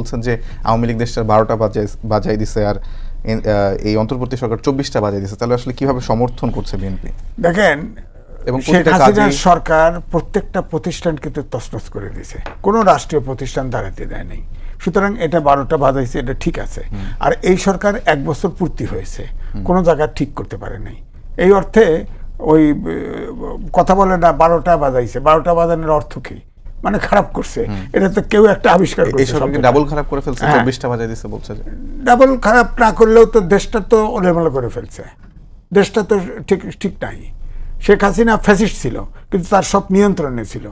বলছেন যে আওয়ামী লীগ দেশটার 12টা বাজাই দিছে আর এই অন্তর্বর্তী সরকার 24টা বাজাই দিছে, তাহলে আসলে কিভাবে সমর্থন করছে বিএনপি? দেখেন, এবং শেখ হাসিনার সরকার প্রত্যেকটা প্রতিষ্ঠান কিন্তু তছনছ করে দিয়েছে, কোনো রাষ্ট্রীয় প্রতিষ্ঠান দাঁড়াতে দেয় নাই। সুতরাং এটা 12টা বাজাইছে, এটা ঠিক আছে। আর এই সরকার 1 বছর পূর্তি হয়েছে, কোনো জায়গা ঠিক করতে পারে নাই। এই অর্থে ওই কথা বলে না 12টা বাজাইছে, 12টা বাজানোর অর্থ কি? মানে খারাপ করছে, এটা তো কেউ একটা আবিষ্কার করছে। ডাবল খারাপ করে ফেলছে, 24টা বাজাই দিছে বলছে। ডাবল খারাপ না করলেও তো দেশটা তো ওলেমেলে করে ফেলছে, দেশটা তো ঠিক নাই। শেখ হাসিনা ফ্যাসিস্ট ছিল, কিন্তু তার সব নিয়ন্ত্রণে ছিল।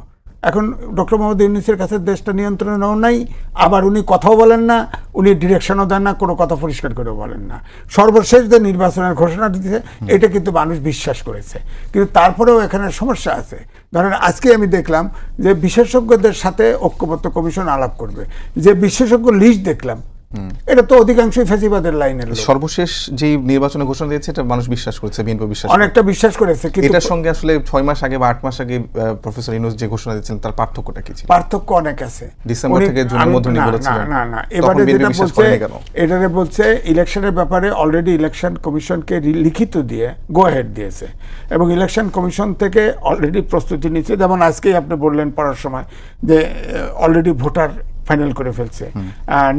এখন ডক্টর মোহাম্মদ ইউনূসের কাছে দেশটা নিয়ন্ত্রণেও নাই, আবার উনি কথাও বলেন না, উনি ডিরেকশনও দেন না, কোনো কথা পরিষ্কার করে বলেন না। সর্বশেষ যে নির্বাচনের ঘোষণা দিয়েছে, এটা কিন্তু মানুষ বিশ্বাস করেছে। কিন্তু তারপরেও এখানে সমস্যা আছে। ধরেন আজকে আমি দেখলাম যে বিশেষজ্ঞদের সাথে ঐক্যমত্য কমিশন আলাপ করবে, যে বিশেষজ্ঞ লিস্ট দেখলাম, এটা তো অধিকাংশই ফ্যাসিবাদের লাইনের। সর্বশেষ যে নির্বাচনের ঘোষণা দিয়েছে এটা মানুষ বিশ্বাস করেছে, বিএনপি বিশ্বাস অনেকটা বিশ্বাস করেছে। কিন্তু এটার সঙ্গে আসলে 6 মাস আগে বা 8 মাস আগে প্রফেসর ইউনূস যে ঘোষণা দিয়েছিলেন তার পার্থক্যটা কি ছিল? পার্থক্য অনেক আছে। ডিসেম্বর থেকে জুনের মধ্যে উনি বলেছিলেন। না, এবারে যেটা বলছে, এটারে বলছে ইলেকশনের ব্যাপারে অলরেডি ইলেকশন কমিশনকে লিখিত দিয়ে গো হেড দিয়েছে, এবং ইলেকশন কমিশন থেকে অলরেডি প্রস্তুতি নিচ্ছে। যেমন আজকেই আপনি বললেন পড়ার সময় যে অলরেডি ভোটার ফাইনাল করে ফেলছে,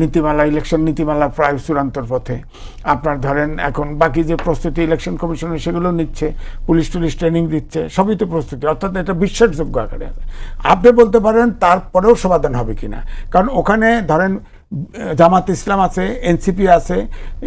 নীতিমালা, ইলেকশন নীতিমালা প্রায় চূড়ান্তর পথে। আপনার ধরেন এখন বাকি যে প্রস্তুতি ইলেকশন কমিশনের, সেগুলো নিচ্ছে, পুলিশ টুলিশ ট্রেনিং দিচ্ছে, সবই তো প্রস্তুতি। অর্থাৎ এটা বিশ্বাসযোগ্য আকারে আছে। আপনি বলতে পারেন তারপরেও সমাধান হবে কিনা, কারণ ওখানে ধরেন জামাত ইসলাম আছে, এনসিপি আছে,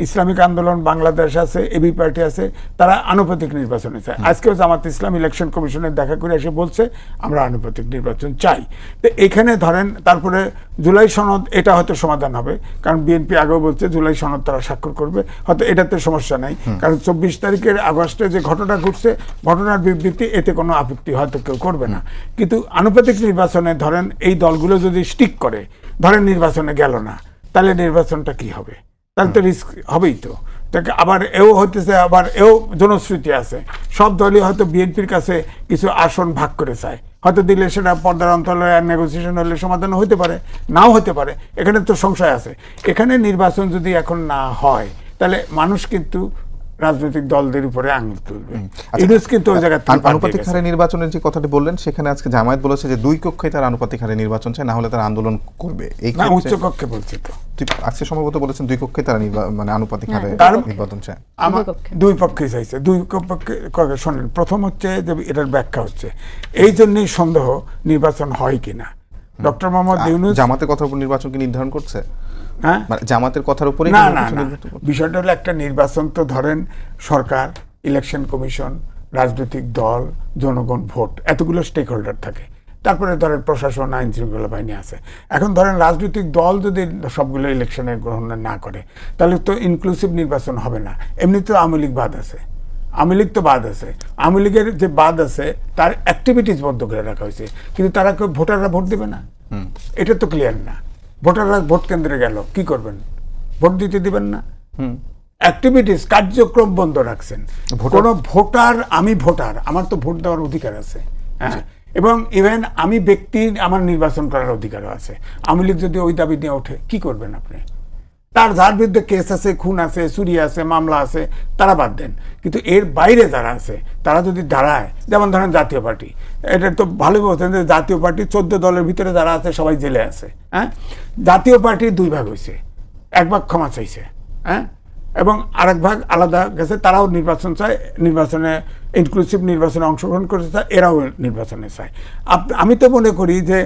ইসলামিক আন্দোলন বাংলাদেশ আছে, এবি পার্টি আছে, তারা আনুপাতিক নির্বাচনে চায়। আজকেও জামাত ইসলাম ইলেকশন কমিশনের দেখা করে এসে বলছে আমরা আনুপাতিক নির্বাচন চাই। তো এখানে ধরেন তারপরে জুলাই সনদ, এটা হয়তো সমাধান হবে, কারণ বিএনপি আগেও বলছে জুলাই সনদ তারা স্বাক্ষর করবে, হয়তো এটাতে সমস্যা নাই। কারণ 24 তারিখের আগস্টে যে ঘটনা ঘটছে, ঘটনার বিবৃতি, এতে কোনো আপত্তি হয়তো কেউ করবে না। কিন্তু আনুপাতিক নির্বাচনে ধরেন এই দলগুলো যদি স্টিক করে, ধরেন নির্বাচনে গেল না, তাহলে নির্বাচনটা কি হবে? তাহলে তো রিস্ক হবেই। তো আবার এও হইতেছে, আবার এও জনশ্রুতি আছে, সব দলই হয়তো বিএনপির কাছে কিছু আসন ভাগ করে চায়, হয়তো দিলে সেটা পর্দার অন্তরে নেগোসিয়েশন হলে সমাধান হতে পারে, নাও হতে পারে। এখানে তো সংশয় আছে। এখানে নির্বাচন যদি এখন না হয়, তাহলে মানুষ কিন্তু রাজনৈতিক দলদের উপরে আঙুল তুলবে। কিন্তু ওই জায়গায় আনুপাতিক হারে নির্বাচনের যে কথাটি বললেন, সেখানে আজকে জামায়াত বলেছে যে 2 কক্ষে তার আনুপাতিক হারে নির্বাচন চায়, না হলে তারা আন্দোলন করবে। এই উচ্চ কক্ষে বলছে তো, আজকে সম্ভবত বলেছেন 2 কক্ষে তারা মানে আনুপাতিক হারে নির্বাচন চায়। আমার 2 পক্ষে চাইছে। 2 পক্ষে শোনেন, প্রথম হচ্ছে যে এটার ব্যাখ্যা হচ্ছে এই জন্যই সন্দেহ নির্বাচন হয় কিনা। ডক্টর মোহাম্মদ ইউনূস জামাতের কথার উপর নির্বাচন কি নির্ধারণ করছে? জামাতের কথার উপরে না, বিষয়টা হলো একটা নির্বাচন তো ধরেন সরকার, ইলেকশন কমিশন, রাজনৈতিক দল, জনগণ, ভোট, এতগুলো স্টেক হোল্ডার থাকে। তারপরে ধরেন প্রশাসন, আইন শৃঙ্খলা বাহিনী আছে। এখন ধরেন রাজনৈতিক দল যদি সবগুলো ইলেকশনে গ্রহণ না করে, তাহলে তো ইনক্লুসিভ নির্বাচন হবে না। এমনি তো আওয়ামী লীগ বাদ আছে, আওয়ামী লীগ তো বাদ আছে। আওয়ামী লীগের যে বাদ আছে তার অ্যাক্টিভিটিস বন্ধ করে রাখা হয়েছে, কিন্তু তারা কেউ ভোটাররা ভোট দেবে না, এটা তো ক্লিয়ার না। ভোটাররা ভোট কেন্দ্রে গেল, কি করবেন? ভোট দিতে দিবেন না। অ্যাক্টিভিটিস, কার্যক্রম বন্ধ রাখছেন। কোনো ভোটার, আমি ভোটার, আমার তো ভোট দেওয়ার অধিকার আছে, হ্যাঁ, এবং ইভেন আমি ব্যক্তির আমার নির্বাচন করার অধিকারও আছে। আওয়ামী লীগ যদি ওই দাবি নিয়ে ওঠে, কি করবেন আপনি? তার যার বিরুদ্ধে কেস আছে, খুন আছে, চুরি আছে, মামলা আছে, তারা বাদ দেন। কিন্তু এর বাইরে যারা আছে, তারা যদি দাঁড়ায়, যেমন ধরেন জাতীয় পার্টি, এটা তো ভালোই বলছেন যে জাতীয় পার্টি 14 দলের ভিতরে যারা আছে সবাই জেলে আছে। হ্যাঁ, জাতীয় পার্টির 2 ভাগ হয়েছে, 1 ভাগ ক্ষমা চাইছে, হ্যাঁ, এবং আরেক ভাগ আলাদা গেছে, তারাও নির্বাচন চায়, নির্বাচনে ইনক্লুসিভ নির্বাচনে অংশগ্রহণ করতে চায়, এরাও নির্বাচনে চায়। আমি তো মনে করি যে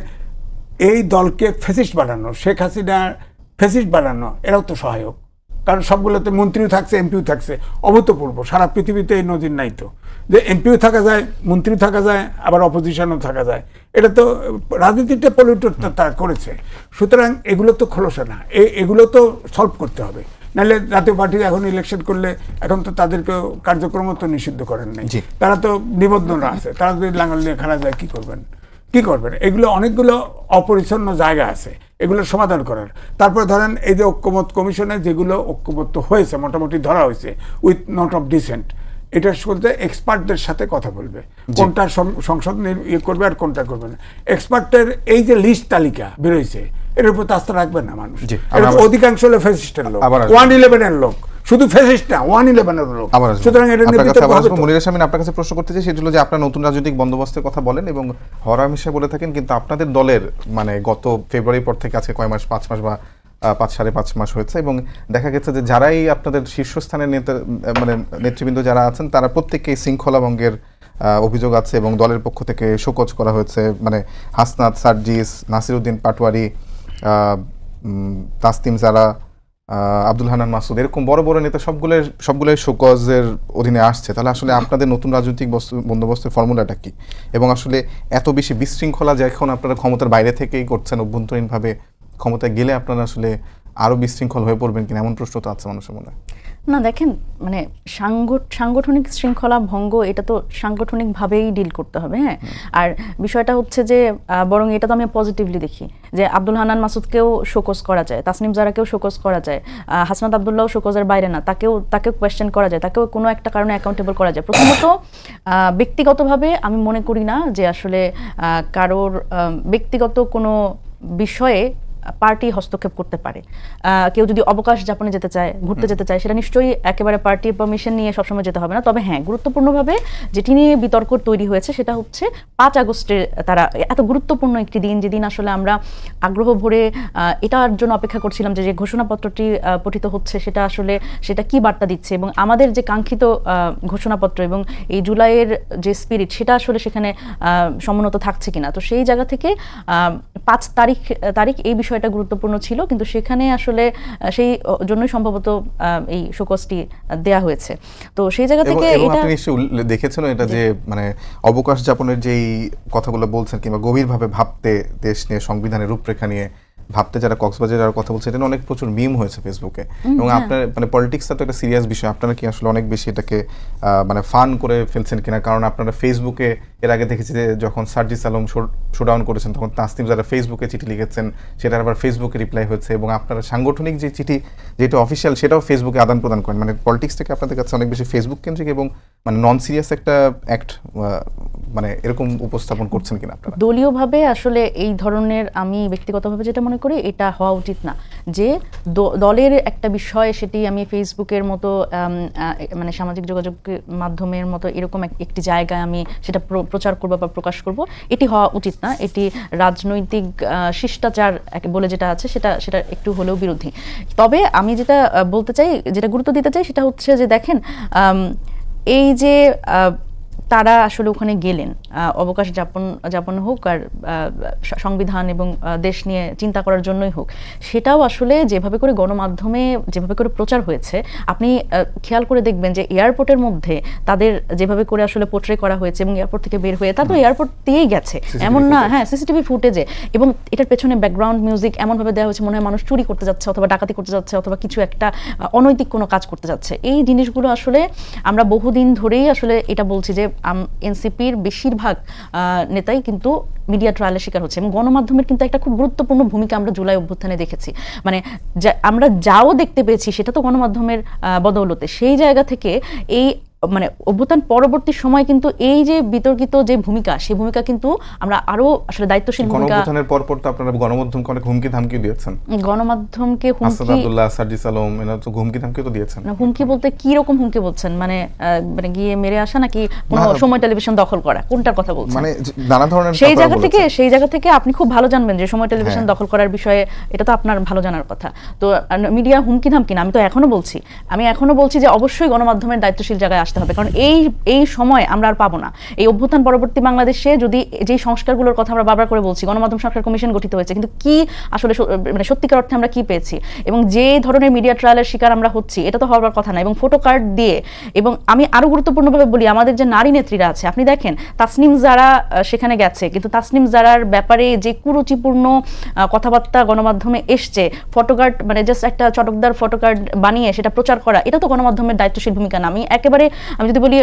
এই দলকে ফ্যাসিস্ট বানানো, শেখ হাসিনার ফ্যাসিস্ট বানানো, এরাও তো সহায়ক। কারণ সবগুলোতে মন্ত্রীও থাকছে, এমপিও থাকছে, অভূতপূর্ব। সারা পৃথিবীতে এই নজির নাই তো, যে এমপিও থাকা যায়, মন্ত্রীও থাকা যায়, আবার অপোজিশনও থাকা যায়। এটা তো রাজনীতিটা পলিউটেড তারা করেছে। সুতরাং এগুলো তো খোলসা না, এগুলো তো সলভ করতে হবে। নাহলে জাতীয় পার্টি এখন ইলেকশন করলে, এখন তো তাদেরকে কার্যক্রম তো নিষিদ্ধ করেন নাই, তারা তো নিবন্ধন আছে। তারা যদি লাঙ্গল নিয়ে খেলা যায়, কি করবেন? এগুলো অনেকগুলো অপরিচ্ছন্ন জায়গা আছে, এগুলো সমাধান করার। তারপরে ধরেন এই যে ঐক্যমত কমিশনে যেগুলো ঐক্যমত্য হয়েছে, মোটামুটি ধরা হয়েছে উইথ নট অফ ডিসেন্ট, এটা বলতে এক্সপার্টদের সাথে কথা বলবে, কোনটা সংসদ ইয়ে করবে আর কোনটা করবে না। এক্সপার্টের এই যে লিস্ট তালিকা বেরোইছে, এর উপর তো আস্থা রাখবে না মানুষ। জি, এর অধিকাংশ হলো ফ্যাসিস্টের লোক, আবার 111 লোক, শুধু ফ্যাসিস্ট না 111 এর লোক। সুতরাং এটা নিয়ে বিতর্ক হবে। মনির শামীম, আপনার কাছে প্রশ্ন করতে চাই, সেটা হলো যে আপনার নতুন রাজনৈতিক বন্দোবস্তের কথা বলেন এবং হরহামেশা বলে থাকেন, কিন্তু আপনাদের দলের মানে গত ফেব্রুয়ারির পর থেকে আজকে কয় মাস, 5 মাস বা 5.5 মাস হয়েছে, এবং দেখা গেছে যে যারাই আপনাদের শীর্ষস্থানের নেতা মানে নেতৃবৃন্দ যারা আছেন তারা প্রত্যেকেই শৃঙ্খলা ভঙ্গের অভিযোগ আছে এবং দলের পক্ষ থেকে শোকজ করা হয়েছে। মানে হাসনাত, সার্জিস, নাসিরউদ্দিন পাটোয়ারি, তাসনিম জারা, আব্দুল হান্নান মাসুদ, এরকম বড় বড় নেতা সবগুলোই শোকজের অধীনে আসছে। তাহলে আসলে আপনাদের নতুন রাজনৈতিক বন্দোবস্তের ফর্মুলাটা কি? এবং আসলে এত বেশি বিশৃঙ্খলা যে এখন আপনারা ক্ষমতার বাইরে থেকেই করছেন, অভ্যন্তরীণভাবে ক্ষমতায় গেলে আপনারা আসলে আরো বিশৃঙ্খল হয়ে পড়বেন কিনা, এমন প্রশ্ন তো আছে মানুষের মনে। না দেখেন, মানে সাংগঠনিক শৃঙ্খলা ভঙ্গ এটা তো সাংগঠনিকভাবেই ডিল করতে হবে। হ্যাঁ, আর বিষয়টা হচ্ছে যে বরং এটা তো আমি পজিটিভলি দেখি যে আব্দুল হান্নান মাসুদকেও শোকজ করা যায়, তাসনিম জারাকেও শোকজ করা যায়, হাসনাত আব্দুল্লাহ শোকজের বাইরে না, তাকেও কোয়েশ্চেন করা যায়, তাকেও কোনো একটা কারণে অ্যাকাউন্টেবল করা যায়। প্রথমত ব্যক্তিগতভাবে আমি মনে করি না যে আসলে কারোর ব্যক্তিগত কোনো বিষয়ে পার্টি হস্তক্ষেপ করতে পারে। কেউ যদি অবকাশ যাপনে যেতে চায়, ঘুরতে যেতে চায়, সেটা নিশ্চয়ই একেবারে পার্টির পারমিশন নিয়ে সবসময় যেতে হবে না। তবে হ্যাঁ, গুরুত্বপূর্ণভাবে যেটি নিয়ে বিতর্ক তৈরি হয়েছে সেটা হচ্ছে 5 আগস্টের তারা এত গুরুত্বপূর্ণ একটি দিন, যেদিন আসলে আমরা আগ্রহ ভরে এটার জন্য অপেক্ষা করছিলাম যে ঘোষণাপত্রটি পঠিত হচ্ছে সেটা কি বার্তা দিচ্ছে, এবং আমাদের যে কাঙ্ক্ষিত ঘোষণাপত্র এবং এই জুলাইয়ের যে স্পিরিট সেটা আসলে সেখানে সমুন্নত থাকছে কিনা। তো সেই জায়গা থেকে 5 তারিখ এই বিষয়টা গুরুত্বপূর্ণ ছিল, কিন্তু সেখানে আসলে সেই জন্যই সম্ভবত এই শোকজটি দেয়া হয়েছে। তো সেই জায়গা থেকে এটা আপনি নিশ্চয়ই দেখেছেন এটা যে মানে অবকাশ যাপনের যেই কথাগুলো বলছেন কিংবা গভীরভাবে ভাবতে, দেশ নিয়ে, সংবিধানের রূপরেখা নিয়ে ভাবতে যারা কক্সবাজারে যারা কথা বলছে, এটা অনেক প্রচুর মিম হয়েছে ফেসবুকে। এবং আপনার মানে পলিটিক্সটা তো একটা সিরিয়াস বিষয়, আপনারা কি আসলে অনেক বেশি এটাকে মানে ফান করে ফেলছেন কিনা? কারণ আপনারা ফেসবুকে এর আগে দেখেছি যে যখন সার্জিস আলম শোডাউন করেছেন তখন তাসনিম যারা ফেসবুকে চিঠি লিখেছেন, সেটা আবার ফেসবুকে রিপ্লাই হয়েছে, এবং আপনারা সাংগঠনিক যে চিঠি যেটা অফিসিয়াল সেটাও ফেসবুকে আদান প্রদান করেন। মানে পলিটিক্সটাকে আপনাদের কাছে অনেক বেশি ফেসবুক কেন্দ্রিক এবং মানে নন সিরিয়াস একটা অ্যাক্ট মানে এরকম উপস্থাপন করছেন কিনা আপনারা? দলীয়ভাবে আসলে এই ধরনের, আমি ব্যক্তিগতভাবে যেটা মনে করি এটা হওয়া উচিত না যে দলের একটা বিষয় সেটি আমি ফেসবুকের মতো মানে সামাজিক যোগাযোগ মাধ্যমের মতো এরকম একটি জায়গায় আমি সেটা প্রচার করব বা প্রকাশ করব, এটি হওয়া উচিত না। এটি রাজনৈতিক শিষ্টাচার বলে যেটা আছে সেটা একটু হলেও বিরোধী। তবে আমি যেটা বলতে চাই, যেটা গুরুত্ব দিতে চাই, সেটা হচ্ছে যে দেখেন, এই যে তারা আসলে ওখানে গেলেন অবকাশ যাপন হোক আর সংবিধান এবং দেশ নিয়ে চিন্তা করার জন্যই হোক, সেটাও আসলে যেভাবে করে গণমাধ্যমে যেভাবে করে প্রচার হয়েছে, আপনি খেয়াল করে দেখবেন যে এয়ারপোর্টের মধ্যে তাদের যেভাবে করে আসলে পোর্ট্রে করা হয়েছে এবং এয়ারপোর্ট থেকে বের হয়ে, তারা তো এয়ারপোর্ট দিয়েই গেছে, এমন না, হ্যাঁ, সিসিটিভি ফুটেজে, এবং এটার পেছনে ব্যাকগ্রাউন্ড মিউজিক এমনভাবে দেওয়া হয়েছে মনে হয় মানুষ চুরি করতে যাচ্ছে অথবা ডাকাতি করতে যাচ্ছে অথবা কিছু একটা অনৈতিক কোনো কাজ করতে যাচ্ছে। এই জিনিসগুলো আসলে আমরা বহুদিন ধরেই আসলে এটা বলছি যে এনসিপির বেশিরভাগ নেতাই কিন্তু মিডিয়া ট্রায়ালের শিকার হচ্ছে, এবং গণমাধ্যমের কিন্তু একটা খুব গুরুত্বপূর্ণ ভূমিকা আমরা জুলাই অভ্যুত্থানে দেখেছি। মানে আমরা যাও দেখতে পেয়েছি সেটা তো গণমাধ্যমের বদৌলতে। সেই জায়গা থেকে এই মানে অভ্যুত্থান পরবর্তী সময় কিন্তু এই যে বিতর্কিত যে ভূমিকা, সেই ভূমিকা কিন্তু আমরা আরো আসলে দায়িত্বশীল ভূমিকা। গণঅভ্যুত্থানের পর তো আপনারা গণমাধ্যমকে অনেক হুমকি ধামকি দিয়েছেন, গণমাধ্যমকে হুমকি, আব্দুল্লাহ, সার্জিস আলম, এরা তো হুমকি ধামকি তো দিয়েছেন। হুমকি বলতে কি রকম হুমকি বলছেন? মানে গিয়ে মেরে আসা নাকি কোনো সময় টেলিভিশন দখল করা, কোনটার কথা বলছেন? মানে নানা ধরনের সেই জায়গা থেকে আপনি খুব ভালো জানবেন যে সময় টেলিভিশন দখল করার বিষয়ে, এটা তো আপনার ভালো জানার কথা। তো মিডিয়া হুমকি ধামকি না, আমি তো এখনো বলছি যে অবশ্যই গণমাধ্যমের দায়িত্বশীল জায়গায় আসতে হবে, কারণ এই সময় আমরা আর পাবো না। এই অভ্যুত্থান পরবর্তী বাংলাদেশে যদি যে সংস্কারগুলোর কথা আমরা বারবার করে বলছি, গণমাধ্যম সংস্কার কমিশন গঠিত হয়েছে, কিন্তু কি আসলে মানে সত্যিকার অর্থে আমরা কি পেয়েছি, এবং যে ধরনের মিডিয়া ট্রায়ালের শিকার আমরা হচ্ছি, এটা তো হওয়ার কথা না। এবং ফটো কার্ড দিয়ে, এবং আমি আরো গুরুত্বপূর্ণভাবে বলি, আমাদের যে নারী নেত্রীরা আছে, আপনি দেখেন তাসনিম জারা সেখানে গেছে, কিন্তু তাসনিম জারার ব্যাপারে যে কুরুচিপূর্ণ কথাবার্তা গণমাধ্যমে এসছে, ফটো কার্ড মানে জাস্ট একটা চটকদার ফটো কার্ড বানিয়ে সেটা প্রচার করা, এটা তো গণমাধ্যমের দায়িত্বশীল ভূমিকা না। আমি যদি বলি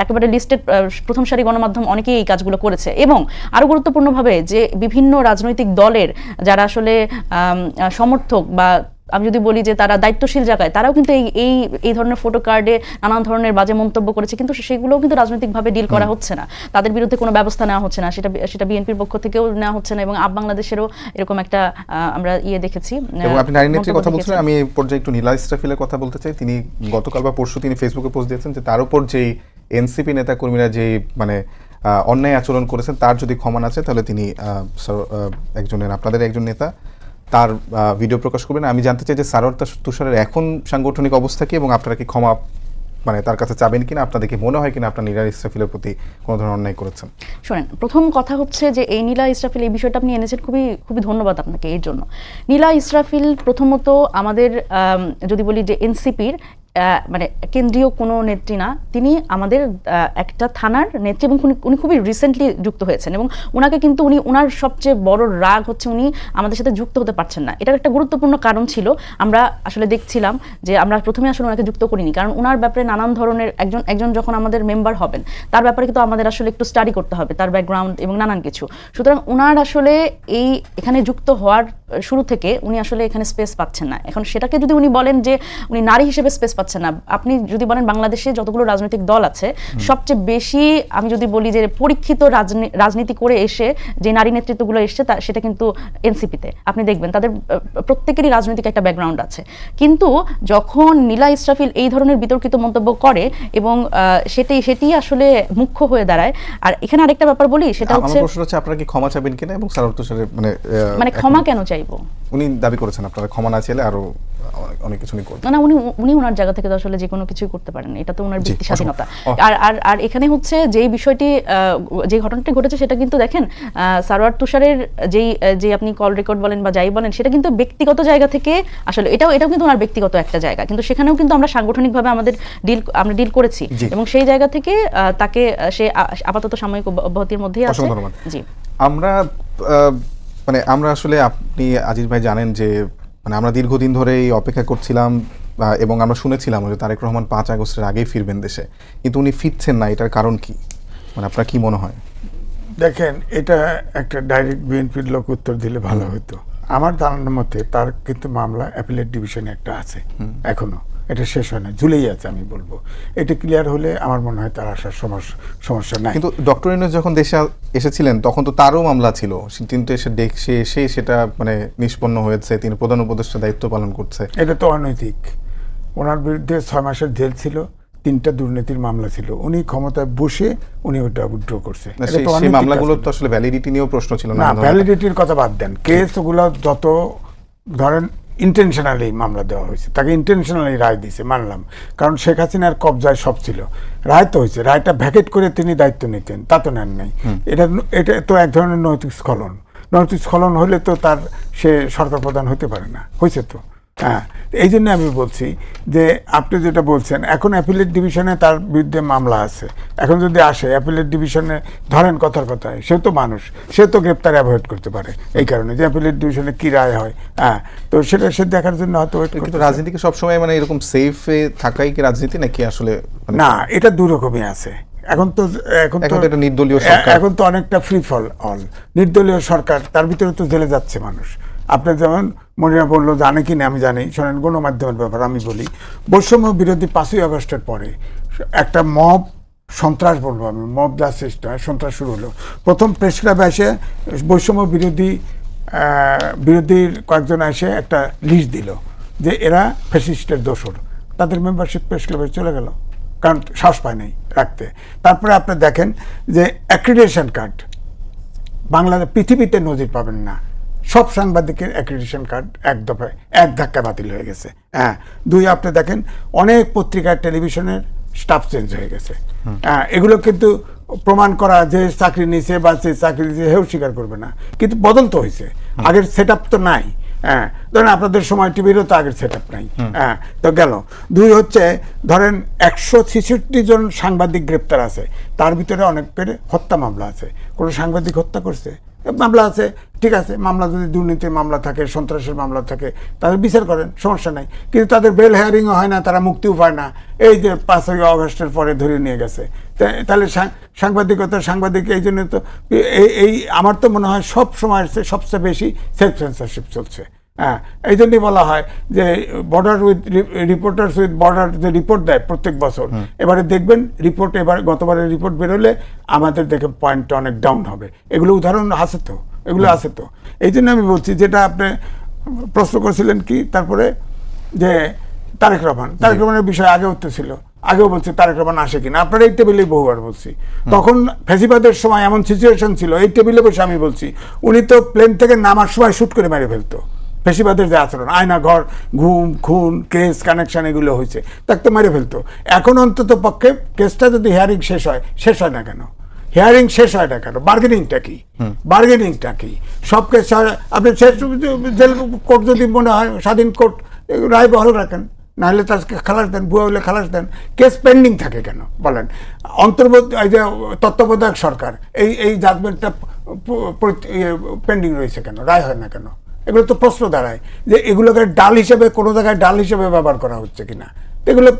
একেবারে লিস্টেড প্রথম সারি গণমাধ্যম অনেকেই এই কাজগুলো করেছে। এবং আরো গুরুত্বপূর্ণভাবে যে বিভিন্ন রাজনৈতিক দলের যারা আসলে সমর্থক বা আমি যদি বলি যে তারা দায়িত্বশীল জায়গায়, তারাও কিন্তু এই ধরনের ফটো কার্ডে নানান ধরনের বাজে মন্তব্য করেছে, কিন্তু সেগুলোও কিন্তু রাজনৈতিকভাবে ডিল করা হচ্ছে না, তাদের বিরুদ্ধে কোনো ব্যবস্থা নেওয়া হচ্ছে না, সেটা বিএনপির পক্ষ থেকেও নেওয়া হচ্ছে না, এবং বাংলাদেশেরও এরকম একটা আমরা দেখেছি। এবং আপনি নারী নেত্রীর কথা বলছিলেন, আমি এই পর্যায়ে একটু নীলা ইসরাফিলের কথা বলতে চাই। তিনি গতকাল বা পরশু তিনি ফেসবুকে পোস্ট দিয়েছেন যে তার উপর যেই এনসিপি নেতা কর্মীরা যে মানে অন্যায় আচরণ করেছেন তার যদি ক্ষমা না আছে তাহলে তিনি আপনাদের একজন নেতা তার ভিডিও প্রকাশ করবেন। আমি জানতে চাই যে সারোয়ার তুষারের এখন সাংগঠনিক অবস্থা কি, এবং আপনারা কি ক্ষমা মানে তার কাছে চাবেন কিনা, আপনাদের কি মনে হয় কিনা আপনার নীলা ইসরাফিলের প্রতি কোনো ধরনের অন্যায় করেছেন? শোনেন, প্রথম কথা হচ্ছে যে এই নীলা ইসরাফিল, এই বিষয়টা আপনি এনেছেন, খুবই ধন্যবাদ আপনাকে এর জন্য। নীলা ইসরাফিল প্রথমত আমাদের যদি বলি যে এনসিপির মানে কেন্দ্রীয় কোনো নেত্রী না, তিনি আমাদের একটা থানার নেত্রী, এবং উনি খুবই রিসেন্টলি যুক্ত হয়েছেন, এবং ওনাকে কিন্তু ওনার সবচেয়ে বড় রাগ হচ্ছে উনি আমাদের সাথে যুক্ত হতে পারছেন না। এটার একটা গুরুত্বপূর্ণ কারণ ছিল, আমরা আসলে দেখছিলাম যে আমরা প্রথমে আসলে ওনাকে যুক্ত করিনি, কারণ ওনার ব্যাপারে নানান ধরনের একজন যখন আমাদের মেম্বার হবেন তার ব্যাপারে কিন্তু আমাদের আসলে একটু স্টাডি করতে হবে, তার ব্যাকগ্রাউন্ড এবং নানান কিছু। সুতরাং ওনার আসলে এখানে যুক্ত হওয়ার শুরু থেকে উনি আসলে এখানে স্পেস পাচ্ছেন না। এখন সেটাকে যদি উনি বলেন যে উনি নারী হিসেবে স্পেস পাচ্ছেন না, আপনি যদি বলেন বাংলাদেশে যতগুলো রাজনৈতিক দল আছে সবচেয়ে বেশি আমি যদি বলি যে পরীক্ষিত রাজনীতি করে এসে যে নারী নেতৃত্বগুলো এসছে সেটা কিন্তু এনসিপিতে। আপনি দেখবেন তাদের প্রত্যেকেরই রাজনৈতিক একটা ব্যাকগ্রাউন্ড আছে, কিন্তু যখন নীলা ইসরাফিল এই ধরনের বিতর্কিত মন্তব্য করে এবং সেটি আসলে মুখ্য হয়ে দাঁড়ায়। আর এখানে আরেকটা ব্যাপার বলি, সেটা হচ্ছে আমার প্রশ্ন হচ্ছে আপনারা কি ক্ষমা চাইবেন কিনা, এবং সারোয়ার তুষারের মানে ক্ষমা কেন চাইবো? উনি দাবি করেছেন আপনারা ক্ষমা না চাইলে আরো অনেক কিছু করবেন না, উনি ওনার জায়গা থেকে তো আসলে যে কোনো কিছুই করতে পারেন, এটা তো ওনার ব্যক্তি স্বাধীনতা। আর এখানে হচ্ছে যেই বিষয়টি যে ঘটনাটি ঘটেছে সেটা কিন্তু দেখেন সারোয়ার তুষারের যে আপনি কল রেকর্ড বলেন বা যাই বলেন, সেটা কিন্তু ব্যক্তিগত জায়গা থেকে আসলে এটাও কিন্তু ওনার ব্যক্তিগত একটা জায়গা, কিন্তু সেখানেও কিন্তু আমরা সাংগঠনিকভাবে আমরা ডিল করেছি, এবং সেই জায়গা থেকে তাকে সে আপাতত সাময়িক অব্যাহতির মধ্যেই আছে। জি, আমরা আসলে আপনি আজিজ ভাই জানেন যে মানে আমরা দীর্ঘদিন ধরেই অপেক্ষা করছিলাম এবং আমরা শুনেছিলাম যে তারেক রহমান 5 আগস্টের আগেই ফিরবেন দেশে, কিন্তু উনি ফিরছেন না। এটার কারণ কি, মানে আপনার কি মনে হয়? দেখেন, এটা একটা ডাইরেক্ট বিএনপির লোক উত্তর দিলে ভালো হতো। আমার ধারণার মতে তার কিন্তু মামলা অ্যাপিলেট ডিভিশনে একটা আছে, এখনো এটা শেষ হয় না, ঝুলেই আছে আমি বলবো। এটা ক্লিয়ার হলে আমার মনে হয় তার আসার সমস্যা নাই। কিন্তু ডক্টর ইউনূস যখন দেশে এসেছিলেন তখন তো তারও মামলা ছিল, কিন্তু এসে সেটা মানে নিষ্পন্ন হয়েছে, তিনি প্রধান উপদেষ্টা দায়িত্ব পালন করছে। এটা তো অনৈতিক। ওনার বিরুদ্ধে 6 মাসের জেল ছিল, 3টা দুর্নীতির মামলা ছিল, উনি ক্ষমতায় বসে উনি ওটা উইথড্র করছে। সেই মামলাগুলো তো আসলে ভ্যালিডিটি নিয়েও প্রশ্ন ছিল না। ভ্যালিডিটির কথা বাদ দেন, কেস ওগুলো যত ধরেন ইন্টেনশনালি মামলা দেওয়া হয়েছে, তাকে ইন্টেনশনালি রায় দিয়েছে মানলাম, কারণ শেখ হাসিনার কবজায় সব ছিল। রায় তো হয়েছে, রায়টা ভ্যাকেট করে তিনি দায়িত্ব নিতেন, তা তো নেন নাই। এটা তো এক ধরনের নৈতিক স্খলন। নৈতিক স্খলন হলে তো সে সরকার প্রধান হতে পারে না, হয়েছে তো। হ্যাঁ, এই জন্য আমি বলছি যে আপনি যেটা বলছেন, এখন অ্যাপিলেট ডিভিশনে তার বিরুদ্ধে মামলা আছে, এখন যদি আসে অ্যাপিলেট ডিভিশনে, ধরেন কথার কথায় সে তো মানুষ, সে তো গ্রেপ্তার অ্যাভয়েড করতে পারে, এই কারণে যে অ্যাপিলেট ডিভিশনে কি রায় হয়। হ্যাঁ, তো সেটা সে দেখার জন্য হয়তো ওয়েট করতে। রাজনীতিকে সবসময় মানে এরকম সেফে থাকাই কি রাজনীতি নাকি আসলে? না, এটা দু রকমই আছে। এখন তো নির্দলীয় সরকার, এখন তো অনেকটা ফ্রি ফল অল নির্দলীয় সরকার, তার ভিতরে তো জেলে যাচ্ছে মানুষ। আপনি যেমন মনিরা বললো, জানে কি না আমি জানি, শোনেন গণমাধ্যমের ব্যাপার আমি বলি, বৈষম্য বিরোধী 5ই আগস্টের পরে একটা মব সন্ত্রাস বলবো আমি, মব জাস্টিসটা সন্ত্রাস শুরু হলো। প্রথম প্রেস ক্লাবে এসে বৈষম্য বিরোধীর কয়েকজন এসে একটা লিস্ট দিল যে এরা ফ্যাসিস্টের দোসর, তাদের মেম্বারশিপ প্রেস ক্লাবে চলে গেল, কারণ সাহস পায় নাই রাখতে। তারপরে আপনি দেখেন যে অ্যাক্রিডিটেশন কার্ড বাংলাদেশ পৃথিবীতে নজির পাবেন না, সব সাংবাদিকের অ্যাক্রিডিটেশন কার্ড এক ধাক্কায় বাতিল হয়ে গেছে। হ্যাঁ, 2 আপনি দেখেন অনেক পত্রিকার টেলিভিশনের স্টাফ চেঞ্জ হয়ে গেছে। হ্যাঁ, এগুলো কিন্তু প্রমাণ করা যে চাকরি নিয়েছে বা সে চাকরি নিয়েছে হেউ স্বীকার করবে না, কিন্তু বদল তো হয়েছে, আগের সেট তো নাই। হ্যাঁ, ধরেন আপনাদের সময় টিভিরও তো আগের সেট নাই। হ্যাঁ, তো গেল। 2 হচ্ছে ধরেন 166 জন সাংবাদিক গ্রেপ্তার আছে, তার ভিতরে অনেকের হত্যা মামলা আছে। কোনো সাংবাদিক হত্যা করছে মামলা আছে, ঠিক আছে, মামলা যদি দুর্নীতির মামলা থাকে, সন্ত্রাসের মামলা থাকে, তাদের বিচার করেন, সমস্যা নাই, কিন্তু তাদের বেল হেয়ারিংও হয় না, তারা মুক্তিও পায় না। এই যে 5ই আগস্টের পরে ধরে নিয়ে গেছে, তাহলে সাংবাদিক এই জন্য তো আমার তো মনে হয় সব সময় সবচেয়ে বেশি সেলফ সেন্সরশিপ চলছে। হ্যাঁ, এই জন্যই বলা হয় যে border with reporters with border যে রিপোর্ট দেয় প্রত্যেক বছর, এবারে দেখবেন রিপোর্ট, এবার গতবারের রিপোর্ট বেরোলে আমাদের দেখে পয়েন্টটা অনেক ডাউন হবে। এগুলো উদাহরণ আছে তো, এগুলো আছে তো। এই জন্য আমি বলছি, যেটা আপনি প্রশ্ন করেছিলেন কি তারপরে, যে তারেক রহমানের বিষয় আগেও তো ছিল, আগেও বলছি তারেক রহমান আসে কিনা, আপনারা এই টেবিলেই বহুবার বলছি। তখন ফ্যাসিবাদের সময় এমন সিচুয়েশন ছিল, এই টেবিলে বসে আমি বলছি, উনি তো প্লেন থেকে নামার সময় শুট করে মেরে ফেলতো। ফ্যাসিবাদের যে আচরণ, আয়না ঘর, ঘুম, খুন, কেস কানেকশন এগুলো হয়েছে, তাকে তো মেরে ফেলতো। এখন অন্তত পক্ষে কেসটা যদি হিয়ারিং শেষ হয় না কেন? হিয়ারিং শেষ হয় না কেন? বার্গেনিংটা কি? সব কেস আপনি শেষ জেল কোর্ট যদি মনে হয় স্বাধীন কোর্ট রায় বহাল রাখেন, নাহলে তাকে খালাস দেন, ভুয়া হলে খালাস দেন। কেস পেন্ডিং থাকে কেন বলেন? অন্তর্বর্তী এই যে তত্ত্বাবধায়ক সরকার, এই জাজমেন্টটা পেন্ডিং রয়েছে কেন? রায় হয় না কেন? এগুলো তো প্রশ্ন দাঁড়ায় যে এগুলোকে ডাল হিসেবে, কোনো জায়গায় ডাল হিসেবে ব্যবহার করা হচ্ছে কিনা। এগুলো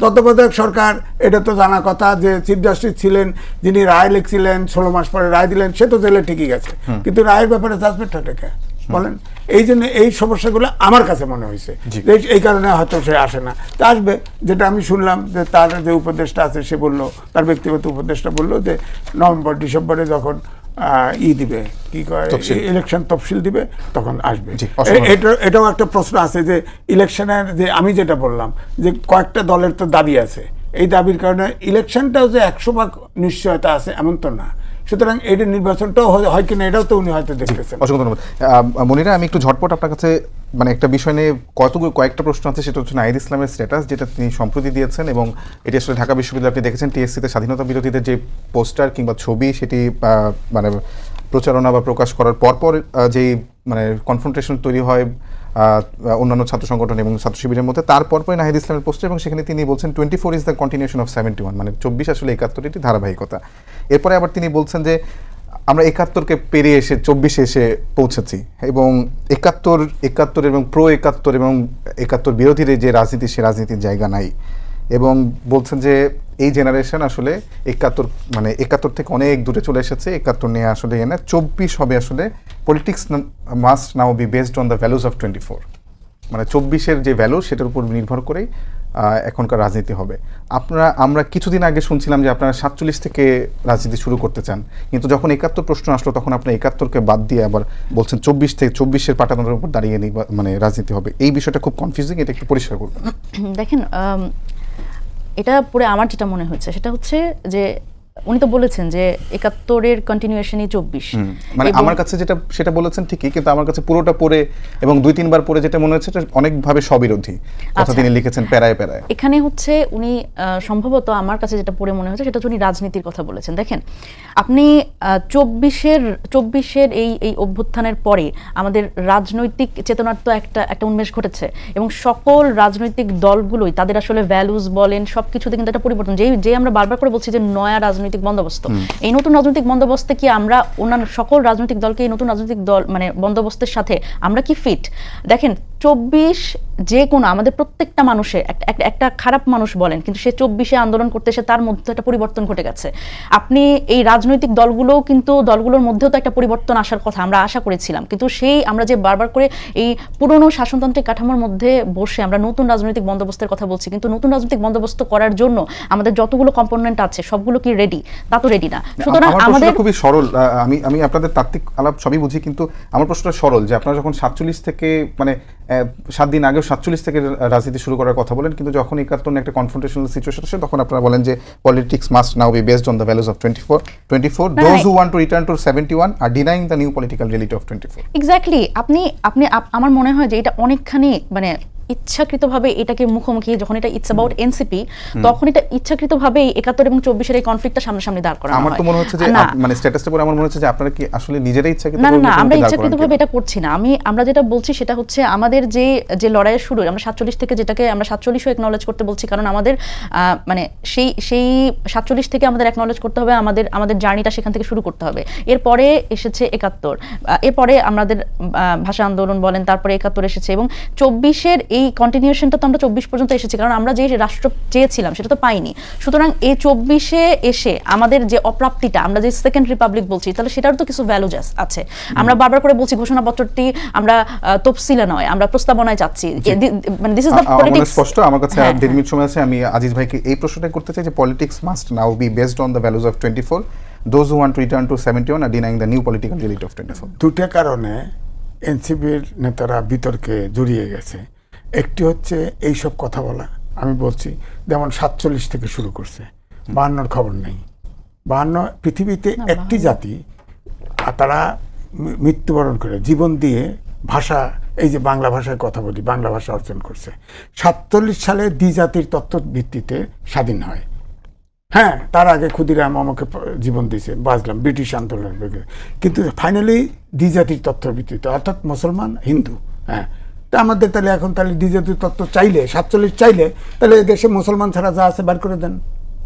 তত্ত্বাবধায়ক সরকার, এটা তো জানা কথা যে চিফ জাস্টিস ছিলেন, যিনি রায় লিখছিলেন, 16 মাস পরে রায় দিলেন, সে তো জেলে ঠিকই গেছে, কিন্তু রায়ের ব্যাপারে জাজমেন্ট কে বলেন? এই জন্য এই সমস্যাগুলো আমার কাছে মনে হয়েছে, এই কারণে হয়তো সে আসে না। তা আসবে, যেটা আমি শুনলাম যে তার যে উপদেষ্টা আছে সে বললো, তার ব্যক্তিগত উপদেষ্টা বললো যে নভেম্বর ডিসেম্বরে যখন দিবে, কি কয়, ইলেকশন তফসিল দিবে, তখন আসবে। এটাও একটা প্রশ্ন আছে যে ইলেকশনের, যে আমি যেটা বললাম যে কয়েকটা দলের তো দাবি আছে, এই দাবির কারণে ইলেকশনটাও যে 100% নিশ্চয়তা আছে এমন তো না। সুতরাং এই নির্বাচনটাও হয় কিনা এটাও তো উনি হয়তো দেখতেছেন। অসংখ্য ধন্যবাদ মনিরা। আমি একটু ঝটপট আপনার কাছে মানে একটা বিষয় নিয়ে কয়েকটা প্রশ্ন আছে, সেটা হচ্ছে নাহিদ ইসলামের স্ট্যাটাস, যেটা তিনি সম্প্রতি দিয়েছেন, এবং এটি আসলে ঢাকা বিশ্ববিদ্যালয়ে আপনি দেখেছেন টিএসসিতে স্বাধীনতা বিরোধীদের যে পোস্টার কিংবা ছবি, সেটি মানে প্রচারণা বা প্রকাশ করার পরপর যেই মানে কনফ্রন্টেশন তৈরি হয় অন্যান্য ছাত্র সংগঠন এবং ছাত্র শিবিরের মধ্যে, তারপরই নাহিদ ইসলামের পোস্টার, এবং সেখানে তিনি বলছেন 24 ইজ দ্য কন্টিনিউশন অফ 71, মানে 24 আসলে 71 এটি ধারাবাহিকতা। এরপরে আবার তিনি বলছেন যে আমরা 71কে পেরিয়ে এসে 24-এ এসে পৌঁছেছি, এবং 71 এবং প্রো 71 এবং 71 বিরোধীর যে রাজনীতি, সে রাজনীতির জায়গা নাই, এবং বলছেন যে এই জেনারেশন আসলে 71 থেকে অনেক দূরে চলে এসেছে, 71 নিয়ে আসলে 24 হবে আসলে politics must now be based on the values of 24, মানে 24-এর যে ভ্যালু সেটার উপর নির্ভর করেই এখনকার রাজনীতি হবে। আমরা কিছুদিন আগে শুনছিলাম যে আপনারা 47 থেকে রাজনীতি শুরু করতে চান, কিন্তু যখন 71 প্রশ্ন আসলো তখন আপনারা 71কে বাদ দিয়ে আবার বলছেন 24-এর পাটাতনের উপর দাঁড়িয়ে মানে রাজনীতি হবে। এই বিষয়টা খুব কনফিউজিং, এটা একটু পরিষ্কার করবেন। দেখেন, এটা পরে আমার যেটা মনে হচ্ছে সেটা হচ্ছে যে উনি তো বলেছেন যে 71-এর কন্টিনিউয়েশনই 24, মানে আমার কাছে যেটা সেটা বলেছেন ঠিকই, কিন্তু আমার কাছে পুরোটা পড়ে এবং 2-3 বার পড়ে যেটা মনে হচ্ছে এটা অনেকভাবে স্ববিরোধী কথা তিনি লিখেছেন প্যারায়। এখানে হচ্ছে উনি সম্ভবত আমার কাছে যেটা পড়ে মনে হচ্ছে সেটা হচ্ছে উনি রাজনীতির কথা বলেছেন। দেখেন, আপনি 24-এর এই অভ্যুত্থানের পরে আমাদের রাজনৈতিক চেতনার তো একটা উন্মেষ ঘটেছে, এবং সকল রাজনৈতিক দলগুলোই তাদের আসলে ভ্যালুজ বলেন সবকিছুতে কিন্তু একটা পরিবর্তন, যে আমরা বারবার করে বলছি যে নয়া রাজনৈতিক বন্দোবস্ত, এই নতুন রাজনৈতিক বন্দোবস্তে কি আমরা অন্যান্য সকল রাজনৈতিক দলকে এই নতুন রাজনৈতিক দল মানে বন্দোবস্তের সাথে আমরা কি ফিট? দেখেন, 24 যে কোনো আমাদের প্রত্যেকটা মানুষের একটা খারাপ মানুষ বলেন, কিন্তু সে 24-এ আন্দোলন করতে এসে তার মধ্যে একটা পরিবর্তন ঘটে গেছে। আপনি এই রাজনৈতিক দলগুলোর মধ্যেও তো একটা পরিবর্তন আসার কথা আমরা আশা করেছিলাম, কিন্তু সেই আমরা যে বারবার করে এই পুরনো শাসনতান্ত্রিক কাঠামোর মধ্যে বসে আমরা নতুন রাজনৈতিক বন্দোবস্তের কথা বলছি, কিন্তু নতুন রাজনৈতিক বন্দোবস্ত করার জন্য আমাদের যতগুলো কম্পোনেন্ট আছে সবগুলো কি রেডি? তা তো রেডি না। সুতরাং আমাদের খুবই সরল, আমি আপনাদের তাত্ত্বিক আলাপ সবই বুঝি, কিন্তু আমার প্রশ্নটা সরল যে আপনারা যখন 47 থেকে মানে 7 দিন আগেও 47 থেকে রাজনীতি শুরু করার কথা বলেন, কিন্তু যখন 71 একটা কনফ্রন্টেশনাল সিচুয়েশন আসে তখন আপনারা বলেন যে politics must now be based on the values of 24 those who want to return to 71 are denying the new political reality of 24। Exactly, আপনি আমার মনে হয় যে এটা অনেকখানি মানে ইচ্ছাকৃতভাবে এটাকে মুখোমুখি, যখন এটা ইটস অ্যাবাউট এনসিপি, তখন এটা ইচ্ছাকৃতভাবে 71 এবং 24-এর এই কনফ্লিক্টটা সামনাসামনি দাঁড় করানো হয়। আমার তো মনে হচ্ছে যে মানে স্ট্যাটাসটা পরে আমার মনে হচ্ছে যে আপনারা কি আসলে নিজেরাই ইচ্ছাকৃতভাবে না, আমরা ইচ্ছাকৃতভাবে এটা করছি না। আমরা যেটা বলছি সেটা হচ্ছে আমাদের যে লড়াইয়ের শুরু, আমরা 47 থেকে যেটাকে আমরা 47ও একনলেজ করতে বলছি, কারণ আমাদের মানে সেই 47 থেকে আমাদের একনলেজ করতে হবে, আমাদের জার্নিটা সেখান থেকে শুরু করতে হবে। এরপরে এসেছে 71, এরপরে আমাদের ভাষা আন্দোলন বলেন, তারপরে 71 এসেছে, এবং 24-এর এই কন্টিনিউশনটা তো আমরা 24 পর্যন্ত এসেছি, কারণ আমরা যে রাষ্ট্র চেয়েছিলাম সেটা তো পাইনি। সুতরাং এই 24-এ এসে আমাদের যে অপ্রাপ্তিটা, আমরা যে সেকেন্ড রিপাবলিক বলছি, তাহলে সেটারও তো কিছু ভ্যালু আছে। আমরা বারবার করে বলছি ঘোষণাপত্রটি আমরা তফসিলে নয়, আমরা প্রস্তাবনায় চাচ্ছি, মানে দিস ইজ দ্য পলিটিক্স। স্পষ্ট। আমার কাছে আর 1.5 মিনিট সময় আছে, আমি আজিজ ভাইকে এই প্রশ্নটা করতে চাই যে politics must now be based on the values of 24, those who want to return to 71 are denying the new political elite of 24. দুটো কারণে এনসিপির নেতারা বিতর্কে জড়িয়ে গেছে। একটি হচ্ছে এইসব কথা বলা, আমি বলছি যেমন 47 থেকে শুরু করছে, 52 খবর নেই। 52 পৃথিবীতে একটি জাতি, আর তারা মৃত্যুবরণ করে জীবন দিয়ে ভাষা, এই যে বাংলা ভাষায় কথা বলি, বাংলা ভাষা অর্জন করছে। 47 সালে দ্বিজাতির তত্ত্ব ভিত্তিতে স্বাধীন হয়। হ্যাঁ, তার আগে ক্ষুদিরাম আমাকে জীবন দিয়েছে, বাঁচলাম ব্রিটিশ আন্দোলনের বেগে, কিন্তু ফাইনালি দ্বিজাতির তত্ত্বের ভিত্তিতে, অর্থাৎ মুসলমান হিন্দু। হ্যাঁ, তা আমাদের তাহলে এখন তাহলে দ্বিজাতির তত্ত্ব চাইলে, 47 চাইলে, তাহলে দেশে মুসলমান ছাড়া যা আছে বার করে দেন,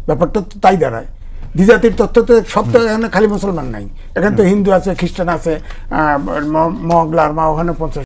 ব্যাপারটা তো তাই দাঁড়ায়। দ্বিজাতির তত্ত্বতে সব তো এখানে খালি মুসলমান নাই, এখানে তো হিন্দু আছে, খ্রিস্টান আছে, মগলার মা ওখানে 50